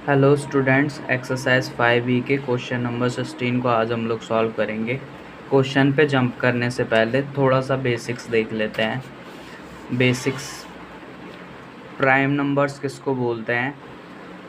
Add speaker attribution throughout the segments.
Speaker 1: Hello students, exercise 5E के question number 16 को आज हम लोग सॉल्व करेंगे। क्वेश्चन पे जंप करने से पहले थोड़ा सा बेसिक्स देख लेते हैं। बेसिक्स, प्राइम नंबर्स किसको बोलते हैं?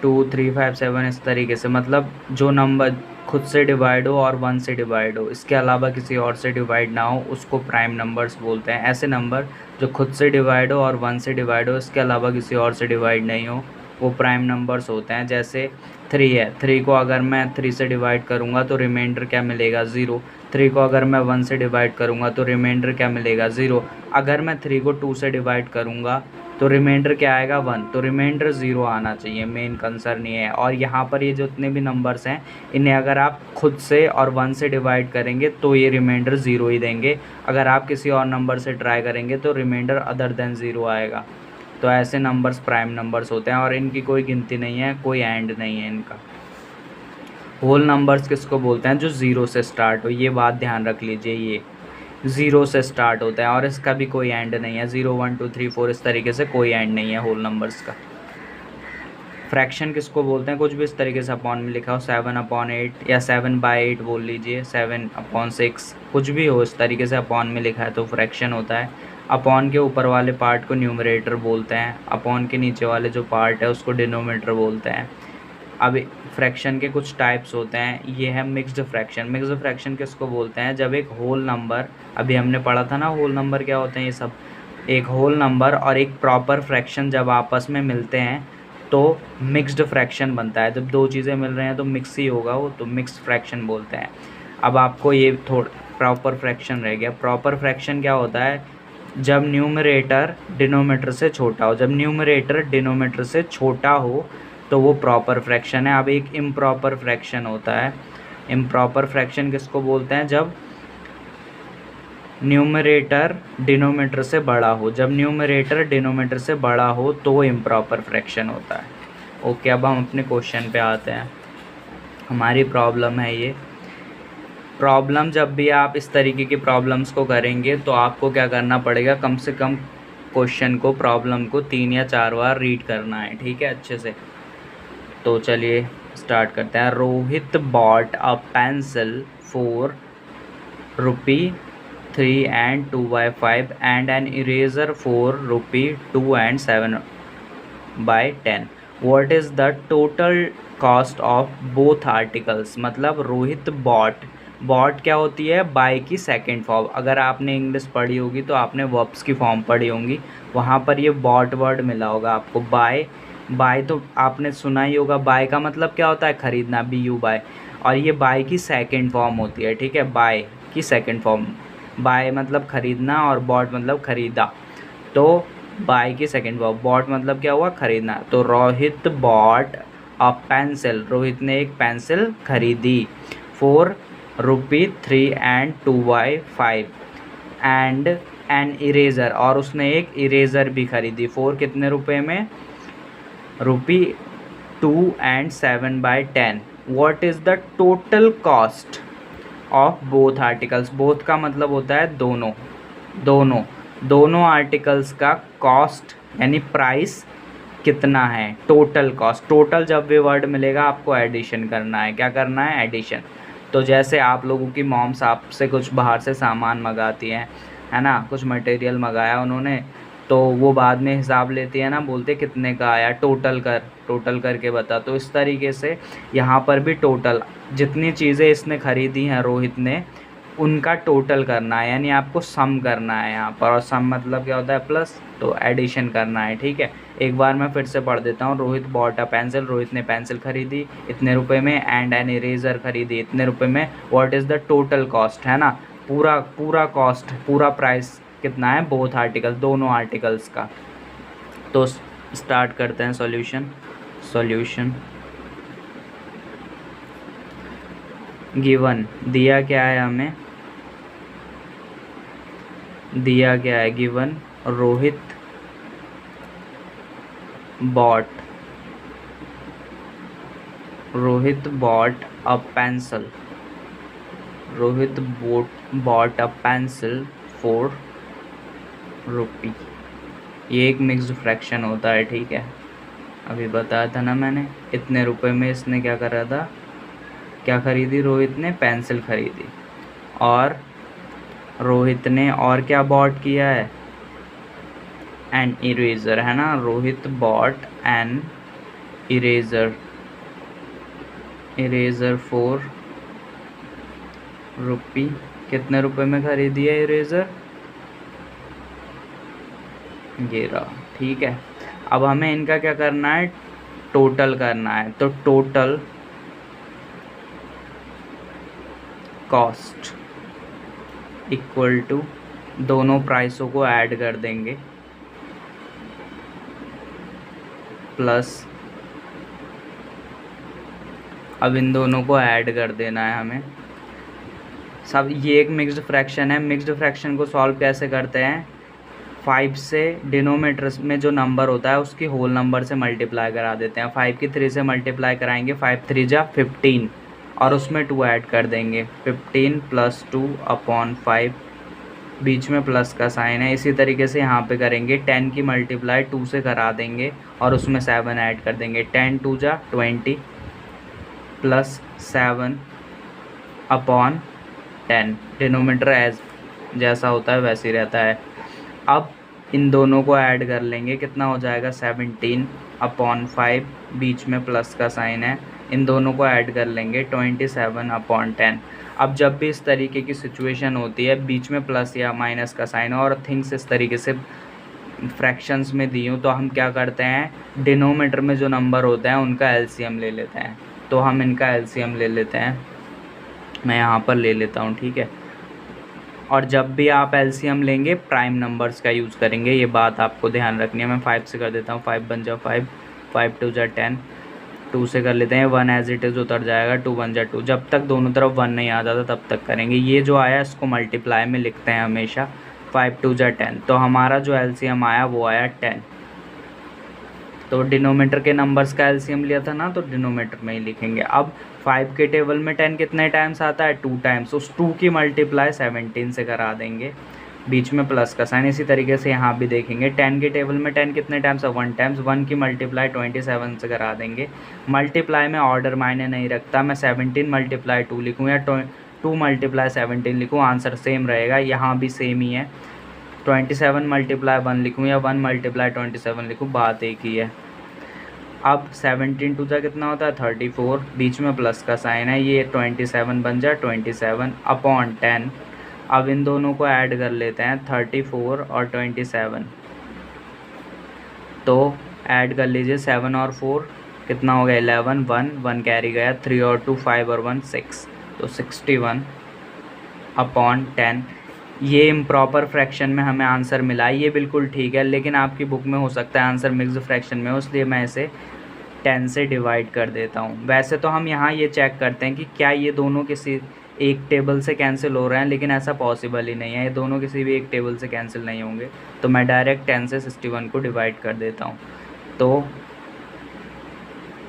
Speaker 1: 2, 3, 5, 7 इस तरीके से, मतलब जो नंबर खुद से डिवाइड हो और 1 से डिवाइड हो, इसके अलावा किसी और से डिवाइड ना हो, उसको प्राइम नंबर्स बोलते हैं। ऐसे नंबर जो खुद से डिवाइड हो और 1 से डिवाइड हो, इसके अलावा किसी और से डिवाइड नहीं हो, वो प्राइम नंबर्स होते हैं। जैसे 3 है, 3 को अगर मैं 3 से डिवाइड करूँगा तो रिमाइंडर क्या मिलेगा? 0। 3 को अगर मैं 1 से डिवाइड करूँगा तो रिमाइंडर क्या मिलेगा? 0। अगर मैं 3 को 2 से डिवाइड करूँगा तो रिमाइंडर क्या आएगा? 1। तो रिमाइंडर 0 आना चाहिए, मेन कंसर्न ये है। और यहाँ पर ये जितने भी नंबर्स हैं, इन्हें अगर आप खुद से और 1 से डिवाइड करेंगे तो ये रिमाइंडर 0 ही देंगे। अगर आप किसी और नंबर से ट्राई करेंगे तो रिमाइंडर अदर देन 0 आएगा। तो ऐसे नंबर्स प्राइम नंबर्स होते हैं और इनकी कोई गिनती नहीं है, कोई एंड नहीं है इनका। होल नंबर्स किसको बोलते हैं? जो 0 से स्टार्ट हो, ये बात ध्यान रख लीजिए। ये 0 से स्टार्ट होता है और इसका भी कोई एंड नहीं है। 0, 1, 2, 3, 4 इस तरीके से कोई एंड नहीं है होल नंबर्स का। फ्रैक्शन किसको बोलते हैं? कुछ भी इस तरीके से अपॉन में लिखा हो, 7/8 या 7/8 बोल लीजिए, 7/6, कुछ भी हो इस तरीके से अपॉन में लिखा है तो फ्रैक्शन होता है। अपॉन के ऊपर वाले पार्ट को न्यूमरेटर बोलते हैं, अपॉन के नीचे वाले जो पार्ट है उसको डिनोमिनेटर बोलते हैं। अब फ्रैक्शन के कुछ टाइप्स होते हैं, ये है मिक्स्ड फ्रैक्शन। मिक्स्ड फ्रैक्शन किसको बोलते हैं? जब एक होल नंबर, अभी हमने पढ़ा था ना होल नंबर क्या होते हैं ये सब, एक होल नंबर और एक प्रॉपर फ्रैक्शन जब आपस में मिलते हैं तो मिक्स्ड फ्रैक्शन बनता है। जब दो चीज़ें मिल रहे हैं तो मिक्स ही होगा वो, तो मिक्स्ड फ्रैक्शन बोलते हैं। अब आपको ये थोड़ा प्रॉपर फ्रैक्शन रह गया। प्रॉपर फ्रैक्शन क्या होता है? जब न्यूमरेटर डिनोमिनेटर से छोटा हो, जब न्यूमरेटर डिनोमिनेटर से छोटा हो तो वो प्रॉपर फ्रैक्शन है। अब एक इम्प्रॉपर फ्रैक्शन होता है। इम्प्रॉपर फ्रैक्शन किसको बोलते हैं? जब न्यूमरेटर डिनोमिनेटर से बड़ा हो, जब न्यूमरेटर डिनोमिनेटर से बड़ा हो तो वो इम्प्रॉपर फ्रैक्शन होता है। ओके, अब हम अपने क्वेश्चन पे आते हैं। हमारी प्रॉब्लम है ये। प्रॉब्लम, जब भी आप इस तरीके की प्रॉब्लम्स को करेंगे तो आपको क्या करना पड़ेगा? कम से कम क्वेश्चन को, प्रॉब्लम को 3 या 4 बार रीड करना है, ठीक है, अच्छे से। तो चलिए स्टार्ट करते हैं। Rohit bought a pencil for ₹3 and 2/5 and an eraser for ₹2 and 7/10. What is the total cost of both articles? मतलब रोहित बॉट, बॉट क्या होती है? बाय की सेकेंड फॉर्म। अगर आपने इंग्लिश पढ़ी होगी तो आपने वर्ब्स की फॉर्म पढ़ी होंगी, वहाँ पर ये बॉट वर्ड मिला होगा आपको। बाय, बाय तो आपने सुना ही होगा। बाय का मतलब क्या होता है? खरीदना, BU बाय। और ये बाय की सेकेंड फॉर्म होती है, ठीक है, बाय की सेकेंड फॉर्म। बाय मतलब खरीदना और बॉट मतलब खरीदा, तो बाय की सेकेंड फॉर्म। बॉट मतलब क्या हुआ? खरीदना। तो Rohit bought a pencil, Rohit ने एक पेंसिल खरीदी, for ₹3 and 2/5 and an eraser, और उसने एक इरेज़र भी खरीदी, फॉर कितने रुपए में? ₹2 and 7/10। What is the total cost of both articles? Both का मतलब होता है दोनों, दोनों आर्टिकल्स का कॉस्ट यानी प्राइस कितना है? Total cost. टोटल जब भी वर्ड मिलेगा आपको एडिशन करना है। क्या करना है? एडिशन। तो जैसे आप लोगों की मॉम्स आपसे कुछ बाहर से सामान मंगाती हैं, है ना, कुछ मटेरियल मंगाया उन्होंने, तो वो बाद में हिसाब लेती है ना, बोलते कितने का आया, टोटल कर, टोटल करके बता। तो इस तरीके से यहाँ पर भी टोटल, जितनी चीज़ें इसने ख़रीदी हैं रोहित ने, उनका टोटल करना है, यानी आपको सम करना है यहाँ पर। और सम मतलब क्या होता है? प्लस, तो एडिशन करना है, ठीक है। एक बार मैं फिर से पढ़ देता हूँ। Rohit bought a pencil, Rohit ने पेंसिल खरीदी इतने रुपए में, एंड एन इरेज़र खरीदी इतने रुपए में। What is the total cost, है ना, पूरा कॉस्ट, पूरा प्राइस कितना है बोथ आर्टिकल, दोनों आर्टिकल्स का। तो स्टार्ट करते हैं सॉल्यूशन। गिवन दिया क्या है हमें? दिया क्या है? Given Rohit bought a pencil, Rohit bought a pencil for ₹। ये एक मिक्स्ड फ्रैक्शन होता है, ठीक है। अभी बताया था ना मैंने, इतने रुपए में इसने क्या करा था, क्या खरीदी, रोहित ने पेंसिल खरीदी। और रोहित ने और क्या बॉट किया है, एन इरेजर, है ना। Rohit bot an eraser, eraser 4 रुपी। कितने रुपए में खरीदी है इरेजर, ये रहा, ठीक है। अब हमें इनका क्या करना है, टोटल करना है। तो टोटल कॉस्ट इक्वल टू, दोनों प्राइसों को ऐड कर देंगे, प्लस, अब इन दोनों को ऐड कर देना है हमें सब। ये एक मिक्स्ड फ्रैक्शन है। मिक्स्ड फ्रैक्शन को सॉल्व कैसे करते हैं, 5 से डिनोमीटर में जो नंबर होता है उसकी होल नंबर से मल्टीप्लाई करा देते हैं। 5 की 3 से मल्टीप्लाई कराएंगे, 5 3 जा 15, और उसमें 2 ऐड कर देंगे, 15 + 2 अपॉन 5, बीच में प्लस का साइन है। इसी तरीके से यहाँ पे करेंगे, 10 की मल्टीप्लाई 2 से करा देंगे और उसमें 7 ऐड कर देंगे, 10 2 जा 20 + 7 अपॉन 10। डिनोमीटर एज जैसा होता है वैसे ही रहता है। अब इन दोनों को ऐड कर लेंगे, कितना हो जाएगा, 17 अपॉन 5, बीच में प्लस का साइन है। इन दोनों को ऐड कर लेंगे, 27 अपॉन 10। अब जब भी इस तरीके की सिचुएशन होती है, बीच में प्लस या माइनस का साइन हो और थिंग्स इस तरीके से फ्रैक्शंस में दी हूँ, तो हम क्या करते हैं, डिनोमीटर में जो नंबर होते हैं उनका एलसीएम ले लेते हैं। तो हम इनका एलसीएम ले लेते हैं, मैं यहाँ पर ले लेता हूँ, ठीक है। और जब भी आप एलसीएम लेंगे प्राइम नंबर्स का यूज़ करेंगे, ये बात आपको ध्यान रखनी है। मैं 5 से कर देता हूँ, 5 बन जा 5, 5 2 जा 10, 2 से कर लेते हैं, 1 एज इट इज़ उतर जाएगा, 2 1 जा 2। जब तक दोनों तरफ 1 नहीं आ जाता तब तक करेंगे। ये जो आया इसको मल्टीप्लाई में लिखते हैं हमेशा, 5 2 जा 10। तो हमारा जो एलसीएम आया वो आया 10। तो डिनोमीटर के नंबर्स का एलसीएम लिया था ना, तो डिनोमीटर में ही लिखेंगे। अब 5 के टेबल में 10 कितने टाइम्स आता है, 2 टाइम्स। उस 2 की मल्टीप्लाई 17 से करा देंगे, बीच में प्लस का साइन। इसी तरीके से यहाँ भी देखेंगे, 10 के टेबल में 10 कितने टाइम्स है, 1 टाइम्स। 1 की मल्टीप्लाई 27 से करा देंगे। मल्टीप्लाई में ऑर्डर मायने नहीं रखता, मैं 17 × 2 लिखूँ या 2 × 17 लिखूँ, आंसर सेम रहेगा। यहाँ भी सेम ही है, 27 × 1 लिखूँ या 1 × 27 लिखूँ, बात एक ही है। अब 17 2 जा कितना होता है, 34, बीच में प्लस का साइन है, ये 27 बन जा 27 अपॉन 10। अब इन दोनों को ऐड कर लेते हैं, 34 और 27। तो ऐड कर लीजिए, 7 और 4 कितना हो गया, 11, 1 कैरी गया, 3 और 2 5 और 1 6, तो 61 अपॉन 10। ये इम्प्रॉपर फ्रैक्शन में हमें आंसर मिला, ये बिल्कुल ठीक है, लेकिन आपकी बुक में हो सकता है आंसर मिक्स्ड फ्रैक्शन में हो, इसलिए मैं इसे 10 से डिवाइड कर देता हूँ। वैसे तो हम यहाँ ये चेक करते हैं कि क्या ये दोनों किसी एक टेबल से कैंसिल हो रहे हैं, लेकिन ऐसा पॉसिबल ही नहीं है, ये दोनों किसी भी एक टेबल से कैंसिल नहीं होंगे। तो मैं डायरेक्ट 10 से 61 को डिवाइड कर देता हूँ। तो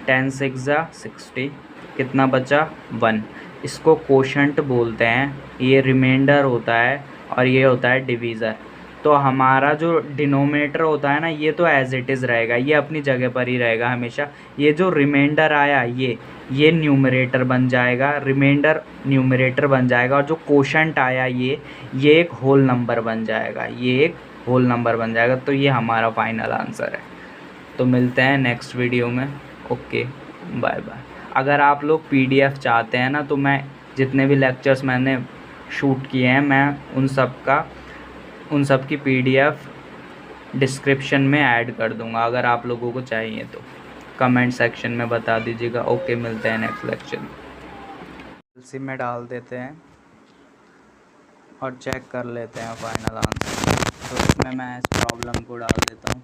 Speaker 1: 10 6 जा 60, कितना बचा, 1। इसको कोशंट बोलते हैं, ये रिमाइंडर होता है और ये होता है डिवीज़र। तो हमारा जो डिनोमिनेटर होता है ना, ये तो एज इट इज़ रहेगा, ये अपनी जगह पर ही रहेगा हमेशा। ये जो रिमाइंडर आया ये न्यूमरेटर बन जाएगा, रिमाइंडर न्यूमरेटर बन जाएगा, और जो कोशंट आया ये एक होल नंबर बन जाएगा, ये एक होल नंबर बन जाएगा। तो ये हमारा फाइनल आंसर है। तो मिलते हैं नेक्स्ट वीडियो में, ओके बाय बाय। अगर आप लोग पीडीएफ चाहते हैं ना, तो मैं जितने भी लेक्चर्स मैंने शूट किए हैं, मैं उन सब की पीडीएफ डिस्क्रिप्शन में ऐड कर दूंगा। अगर आप लोगों को चाहिए तो कमेंट सेक्शन में बता दीजिएगा। ओके, मिलते हैं नेक्स्ट लेक्चर में। एलसी में डाल देते हैं और चेक कर लेते हैं फाइनल आंसर। तो इसमें मैं इस प्रॉब्लम को डाल देता हूँ।